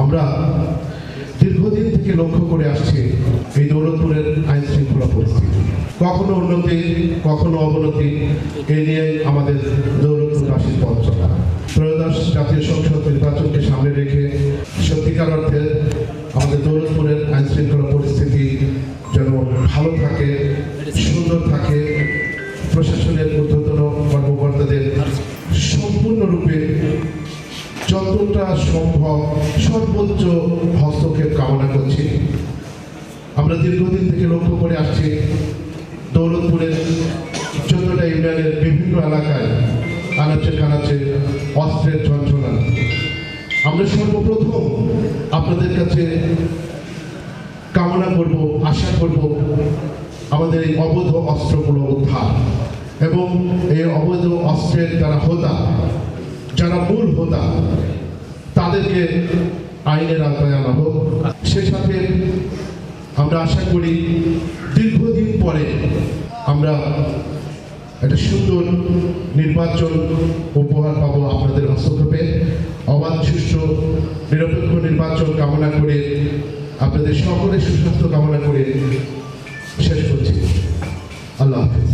আমরা দীর্ঘদিন থেকে লক্ষ্য করে আসছি এই দৌলতপুরের আইন শৃঙ্খলা পরিস্থিতি, কখনো উন্নতি কখনো অবনতি, এ নিয়ে আমাদের দৌলতপুরবাসীর পথ চলা। ত্রয়োদশ জাতীয় সংসদ নির্বাচনকে সামনে রেখে সত্যিকার অর্থে আমাদের দৌলতপুরের আইন শৃঙ্খলা পরিস্থিতি যেন ভালো থাকে, সুন্দর থাকে, প্রশাসনের ঊর্ধ্বতন কর্মকর্তাদের সম্পূর্ণরূপে যতটা সম্ভব সর্বোচ্চ হস্তক্ষেপ কামনা করছি। আমরা দীর্ঘদিন থেকে লক্ষ্য করে আসছি দৌলতপুরের 14টা ইউনিয়নের বিভিন্ন এলাকায় আনাচে কানাচে অস্ত্রের ঝঞ্ঝনা। আমরা সর্বপ্রথম আপনাদের কাছে কামনা করব, আশা করব আমাদের এই অবৈধ অস্ত্রগুলো উদ্ধার এবং এই অবৈধ অস্ত্রের যারা হোতা, যারা মূল হোতা, তাদেরকে আইনের আওতায় আনা হোক। সে সাথে আমরা আশা করি দীর্ঘদিন পরে আমরা একটা সুন্দর নির্বাচন উপহার পাবো আপনাদের হস্তক্ষেপে। অবাধ, সুষ্ঠু, নিরপেক্ষ নির্বাচন কামনা করে আপনাদের সকলের সুস্বাস্থ্য কামনা করে শেষ করছি। আল্লাহ হাফেজ।